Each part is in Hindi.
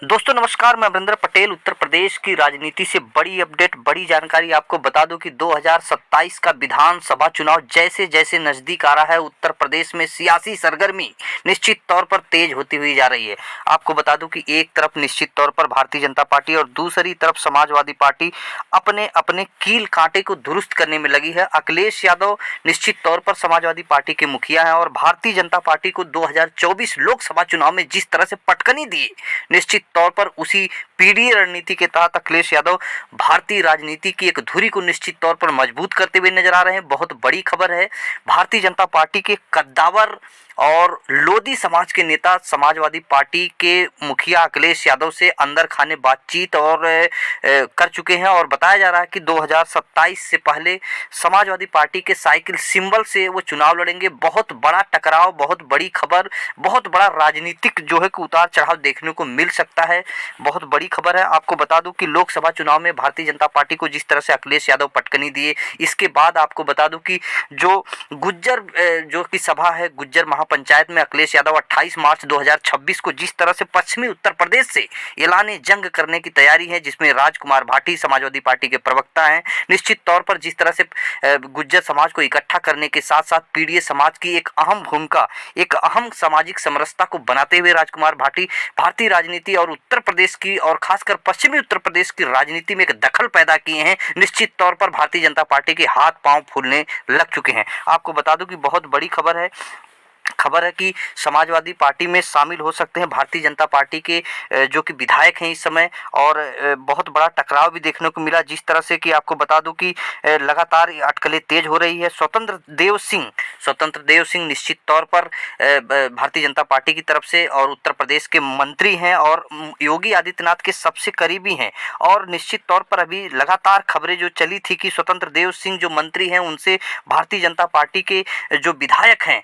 दोस्तों नमस्कार, मैं अमरिंदर पटेल। उत्तर प्रदेश की राजनीति से बड़ी अपडेट, बड़ी जानकारी आपको बता दूं कि 2027 का विधानसभा चुनाव जैसे जैसे नजदीक आ रहा है, उत्तर प्रदेश में सियासी सरगर्मी निश्चित तौर पर तेज होती हुई जा रही है। आपको बता दूं कि एक तरफ निश्चित तौर पर भारतीय जनता पार्टी और दूसरी तरफ समाजवादी पार्टी अपने अपने कील कांटे को दुरुस्त करने में लगी है। अखिलेश यादव निश्चित तौर पर समाजवादी पार्टी के मुखिया हैं और भारतीय जनता पार्टी को 2024 लोकसभा चुनाव में जिस तरह से पटकनी दी, निश्चित तौर पर उसी पीडीए रणनीति के तहत अखिलेश यादव भारतीय राजनीति की एक धुरी को निश्चित तौर पर मजबूत करते हुए नजर आ रहे हैं। बहुत बड़ी खबर है, भारतीय जनता पार्टी के कद्दावर और लोधी समाज के नेता समाजवादी पार्टी के मुखिया अखिलेश यादव से अंदर खाने बातचीत और कर चुके हैं और बताया जा रहा है कि 2027 से पहले समाजवादी पार्टी के साइकिल सिंबल से वो चुनाव लड़ेंगे। बहुत बड़ा टकराव, बहुत बड़ी खबर, बहुत बड़ा राजनीतिक जो है कि उतार चढ़ाव देखने को मिल सकता है। बहुत बड़ी खबर है। आपको बता दूं कि लोकसभा चुनाव में भारतीय जनता पार्टी को जिस तरह से अखिलेश यादव पटकनी दिए, इसके बाद आपको बता दूं कि जो गुज्जर जो की सभा है, गुज्जर महापंचायत में अखिलेश यादव 28 मार्च 2026 को जिस तरह से पश्चिमी उत्तर प्रदेश से ऐलान जंग करने की तैयारी है, जिसमें राजकुमार भाटी समाजवादी पार्टी के प्रवक्ता हैं। निश्चित तौर पर जिस तरह से गुज्जर समाज को इकट्ठा करने के साथ साथ पीडीए समाज की एक अहम भूमिका, एक अहम सामाजिक समरसता को बनाते हुए राजकुमार भाटी भारतीय राजनीति और उत्तर प्रदेश की और खासकर पश्चिमी उत्तर प्रदेश की राजनीति में एक दखल पैदा किए हैं। निश्चित तौर पर भारतीय जनता पार्टी के हाथ पांव फूलने लग चुके हैं। आपको बता दूं कि बहुत बड़ी खबर है कि समाजवादी पार्टी में शामिल हो सकते हैं भारतीय जनता पार्टी के जो कि विधायक हैं इस समय, और बहुत बड़ा टकराव भी देखने को मिला। जिस तरह से कि आपको बता दूं कि लगातार अटकलें तेज हो रही है। स्वतंत्र देव सिंह निश्चित तौर पर भारतीय जनता पार्टी की तरफ से और उत्तर प्रदेश के मंत्री हैं और योगी आदित्यनाथ के सबसे करीबी हैं। और निश्चित तौर पर अभी लगातार खबरें जो चली थी कि स्वतंत्र देव सिंह जो मंत्री हैं उनसे भारतीय जनता पार्टी के जो विधायक हैं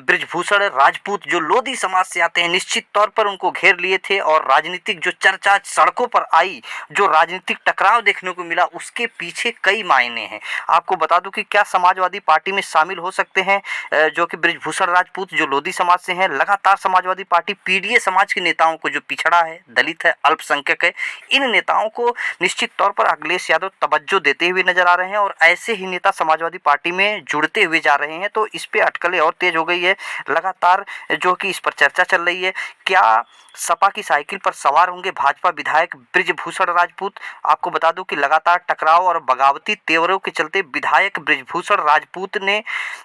बृजभूषण राजपूत जो लोधी समाज से आते हैं, निश्चित तौर पर उनको घेर लिए थे और राजनीतिक जो चर्चा सड़कों पर आई, जो राजनीतिक टकराव देखने को मिला, उसके पीछे कई मायने हैं। आपको बता दूं कि क्या समाजवादी पार्टी में शामिल हो सकते हैं जो कि बृजभूषण राजपूत जो लोधी समाज से हैं। लगातार समाजवादी पार्टी पीडीए समाज के नेताओं को, जो पिछड़ा है, दलित है, अल्पसंख्यक है, इन नेताओं को निश्चित तौर पर अखिलेश यादव तवज्जो देते हुए नजर आ रहे हैं और ऐसे ही नेता समाजवादी पार्टी में जुड़ते हुए जा रहे हैं। तो इस पे अटकलें और तेज हो गई है। लगातार जो कि इस पर चर्चा चल रही है, क्या सपा की साइकिल पर सवार होंगे भाजपा विधायक बृजभूषण राजपूत। आपको बता दूं कि लगातार टकराव और बगावती तेवरों के चलते विधायक बृजभूषण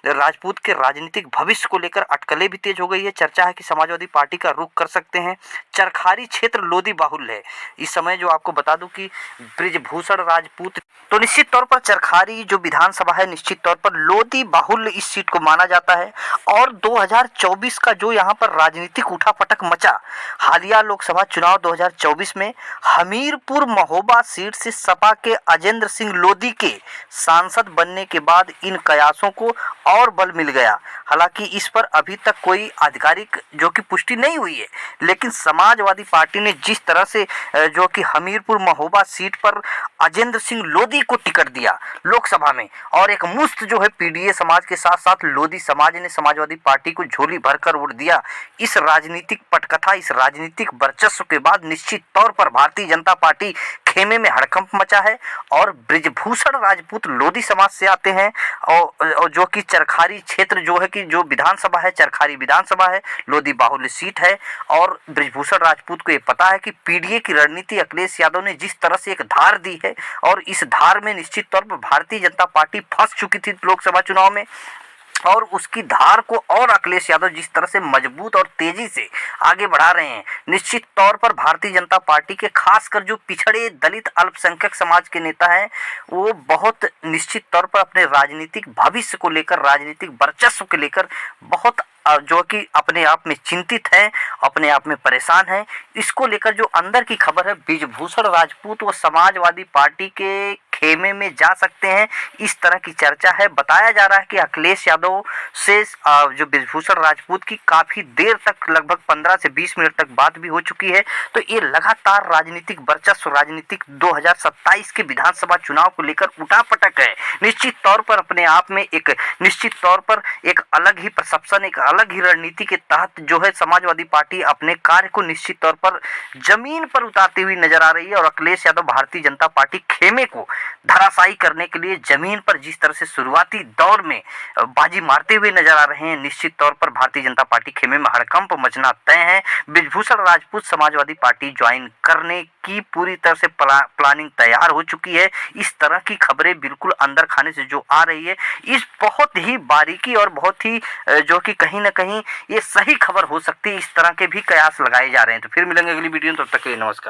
राजपूत के राजनीतिक भविष्य को लेकर अटकलें भी तेज हो गई है। चर्चा है कि समाजवादी पार्टी का रुख कर सकते हैं। चरखारी क्षेत्र लोधी बाहुल्य है इस समय। जो आपको बता दूं कि बृजभूषण राजपूत, तो निश्चित तौर पर चरखारी जो विधानसभा है, निश्चित तौर पर लोधी बाहुल्य इस सीट को माना जाता है। और 2024 का जो यहाँ पर राजनीतिक उठापटक मचा, हालिया लोकसभा चुनाव 2024 में हमीरपुर महोबा सीट से सपा के अजेंद्र सिंह लोधी के सांसद बनने के बाद इन कयासों को और बल मिल गया। हालांकि इस पर अभी तक कोई आधिकारिक जो कि पुष्टि नहीं हुई है, लेकिन समाजवादी पार्टी ने जिस तरह से जो कि हमीरपुर महोबा सीट पर अजेंद्र सिंह लोधी को टिकट दिया लोकसभा में, और एक मुश्त जो है पीडीए समाज के साथ साथ लोधी समाज ने समाजवादी पार्टी को झोली भरकर उड़ दिया। इस राजनीतिक पटकथा, इस राजनीतिक वर्चस्व के बाद निश्चित तौर पर भारतीय जनता पार्टी खेमे में हड़कंप मचा है। और बृजभूषण राजपूत लोधी समाज से आते हैं और जो कि चरखारी क्षेत्र जो है कि जो विधानसभा है, चरखारी विधानसभा है, लोधी बाहुल्य सीट है। और बृजभूषण राजपूत को ये पता है कि पीडीए की रणनीति अखिलेश यादव ने जिस तरह से एक धार दी है, और इस धार में निश्चित तौर पर भारतीय जनता पार्टी फंस चुकी थी लोकसभा चुनाव में, और उसकी धार को और अखिलेश यादव जिस तरह से मजबूत और तेजी से आगे बढ़ा रहे हैं, निश्चित तौर पर भारतीय जनता पार्टी के खासकर जो पिछड़े दलित अल्पसंख्यक समाज के नेता हैं, वो बहुत निश्चित तौर पर अपने राजनीतिक भविष्य को लेकर, राजनीतिक वर्चस्व को लेकर बहुत जो कि अपने आप में चिंतित हैं, अपने आप में परेशान हैं। इसको लेकर जो अंदर की खबर है, बृजभूषण राजपूत वो समाजवादी पार्टी के खेमे में जा सकते हैं, इस तरह की चर्चा है। बताया जा रहा है कि अखिलेश यादव से जो बृजभूषण राजपूत की काफी देर तक, लगभग 15 से 20 मिनट तक बात भी हो चुकी है। तो ये लगातार राजनीतिक वर्चस्व, राजनीतिक 2027 के विधानसभा चुनाव को लेकर उठापटक है। निश्चित तौर पर अपने आप में एक निश्चित तौर पर एक अलग ही परसेप्शन, एक अलग ही रणनीति के तहत जो है समाजवादी पार्टी अपने कार्य को निश्चित तौर पर जमीन पर उतारती हुई नजर आ रही है। और अखिलेश यादव भारतीय जनता पार्टी खेमे को धराशायी करने के लिए जमीन पर जिस तरह से शुरुआती दौर में बाजी मारते हुए नजर आ रहे हैं, निश्चित तौर पर भारतीय जनता पार्टी खेमे में हड़कंप मचना तय है। बृजभूषण राजपूत समाजवादी पार्टी ज्वाइन करने की पूरी तरह से प्लानिंग तैयार हो चुकी है। इस तरह की खबरें बिल्कुल अंदर खाने से जो आ रही है, इस बहुत ही बारीकी और बहुत ही जो कि कहीं ना कहीं ये सही खबर हो सकती है, इस तरह के भी कयास लगाए जा रहे हैं। तो फिर मिलेंगे अगली वीडियो में, तब तक के लिए नमस्कार।